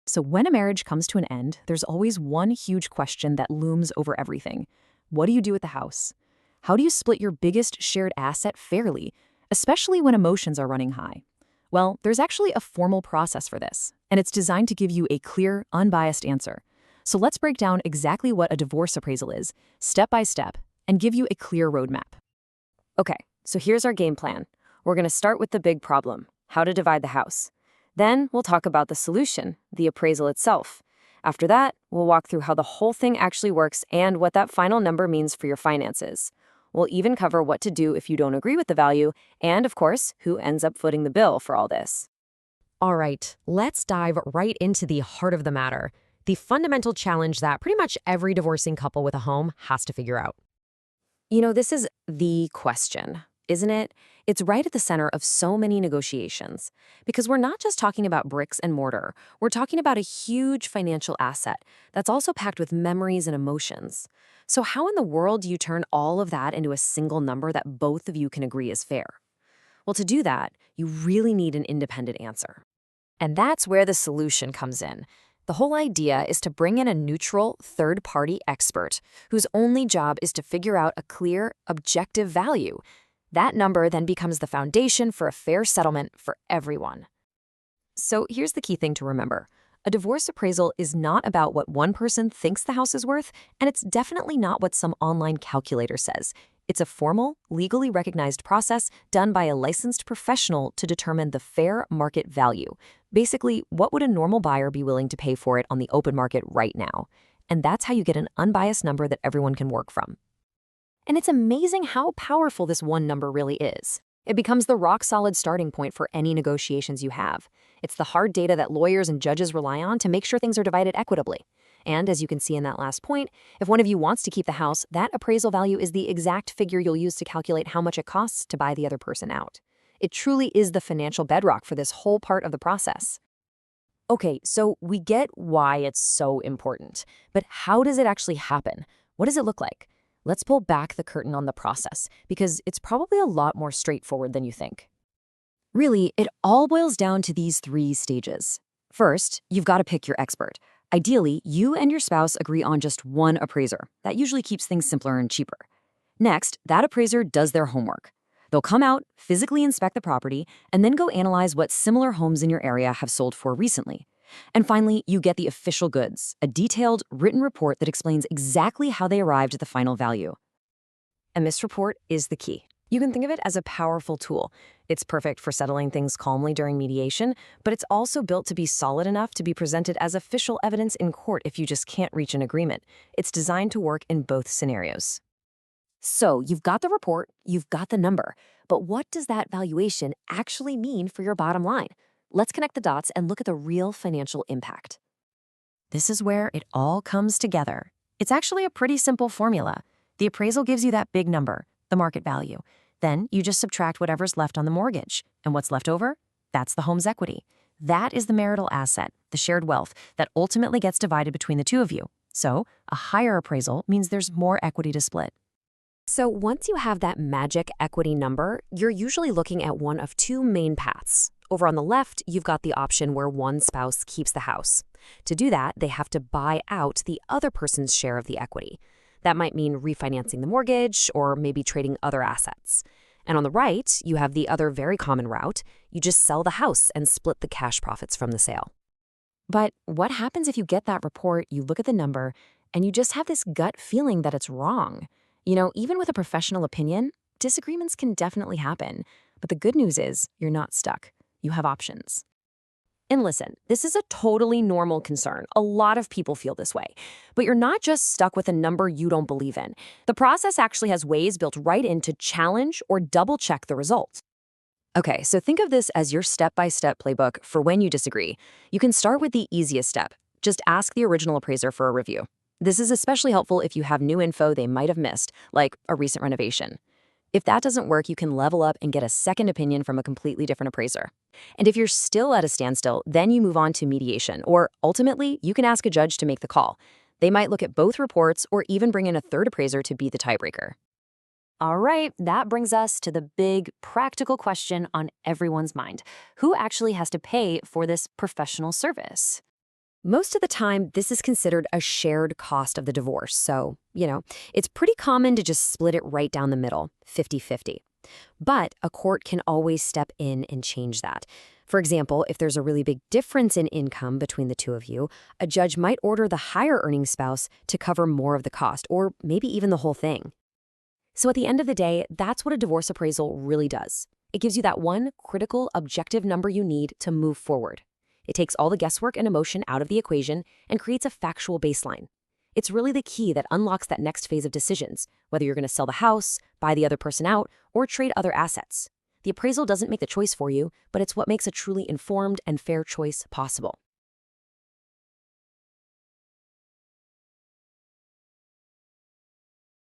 So when a marriage comes to an end, there's always one huge question that looms over everything. What do you do with the house? How do you split your biggest shared asset fairly, especially when emotions are running high? Well, there's actually a formal process for this, and it's designed to give you a clear, unbiased answer. So let's break down exactly what a divorce appraisal is, step by step, and give you a clear roadmap. Okay, so here's our game plan. We're going to start with the big problem, how to divide the house. Then we'll talk about the solution, the appraisal itself. After that, we'll walk through how the whole thing actually works and what that final number means for your finances. We'll even cover what to do if you don't agree with the value, and of course, who ends up footing the bill for all this. All right, let's dive right into the heart of the matter, the fundamental challenge that pretty much every divorcing couple with a home has to figure out. This is the question, isn't it? It's right at the center of so many negotiations. Because we're not just talking about bricks and mortar, we're talking about a huge financial asset that's also packed with memories and emotions. So, how in the world do you turn all of that into a single number that both of you can agree is fair? Well, to do that, you really need an independent answer. And that's where the solution comes in. The whole idea is to bring in a neutral, third-party expert whose only job is to figure out a clear, objective value. That number then becomes the foundation for a fair settlement for everyone. So here's the key thing to remember. A divorce appraisal is not about what one person thinks the house is worth, and it's definitely not what some online calculator says. It's a formal, legally recognized process done by a licensed professional to determine the fair market value. Basically, what would a normal buyer be willing to pay for it on the open market right now? And that's how you get an unbiased number that everyone can work from. And it's amazing how powerful this one number really is. It becomes the rock-solid starting point for any negotiations you have. It's the hard data that lawyers and judges rely on to make sure things are divided equitably. And as you can see in that last point, if one of you wants to keep the house, that appraisal value is the exact figure you'll use to calculate how much it costs to buy the other person out. It truly is the financial bedrock for this whole part of the process. Okay, so we get why it's so important, but how does it actually happen? What does it look like? Let's pull back the curtain on the process, because it's probably a lot more straightforward than you think. Really, it all boils down to these 3 stages. First, you've got to pick your expert. Ideally, you and your spouse agree on just one appraiser. That usually keeps things simpler and cheaper. Next, that appraiser does their homework. They'll come out, physically inspect the property, and then go analyze what similar homes in your area have sold for recently. And finally, you get the official goods, a detailed, written report that explains exactly how they arrived at the final value. And this report is the key. You can think of it as a powerful tool. It's perfect for settling things calmly during mediation, but it's also built to be solid enough to be presented as official evidence in court if you just can't reach an agreement. It's designed to work in both scenarios. So you've got the report, you've got the number, but what does that valuation actually mean for your bottom line? Let's connect the dots and look at the real financial impact. This is where it all comes together. It's actually a pretty simple formula. The appraisal gives you that big number, the market value. Then you just subtract whatever's left on the mortgage. And what's left over? That's the home's equity. That is the marital asset, the shared wealth, that ultimately gets divided between the two of you. So a higher appraisal means there's more equity to split. So once you have that magic equity number, you're usually looking at one of 2 main paths. Over on the left, you've got the option where one spouse keeps the house. To do that, they have to buy out the other person's share of the equity. That might mean refinancing the mortgage or maybe trading other assets. And on the right, you have the other very common route. You just sell the house and split the cash profits from the sale. But what happens if you get that report, you look at the number, and you just have this gut feeling that it's wrong? Even with a professional opinion, disagreements can definitely happen. But the good news is you're not stuck. You have options. And listen, this is a totally normal concern. A lot of people feel this way. But you're not just stuck with a number you don't believe in. The process actually has ways built right in to challenge or double-check the results. Okay, so think of this as your step-by-step playbook for when you disagree. You can start with the easiest step. Just ask the original appraiser for a review. This is especially helpful if you have new info they might have missed, like a recent renovation. If that doesn't work, you can level up and get a second opinion from a completely different appraiser. And if you're still at a standstill, then you move on to mediation, or ultimately, you can ask a judge to make the call. They might look at both reports or even bring in a third appraiser to be the tiebreaker. All right, that brings us to the big, practical question on everyone's mind. Who actually has to pay for this professional service? Most of the time, this is considered a shared cost of the divorce. So, it's pretty common to just split it right down the middle, 50-50. But a court can always step in and change that. For example, if there's a really big difference in income between the two of you, a judge might order the higher earning spouse to cover more of the cost, or maybe even the whole thing. So at the end of the day, that's what a divorce appraisal really does. It gives you that one critical, objective number you need to move forward. It takes all the guesswork and emotion out of the equation and creates a factual baseline. It's really the key that unlocks that next phase of decisions, whether you're going to sell the house, buy the other person out, or trade other assets. The appraisal doesn't make the choice for you, but it's what makes a truly informed and fair choice possible.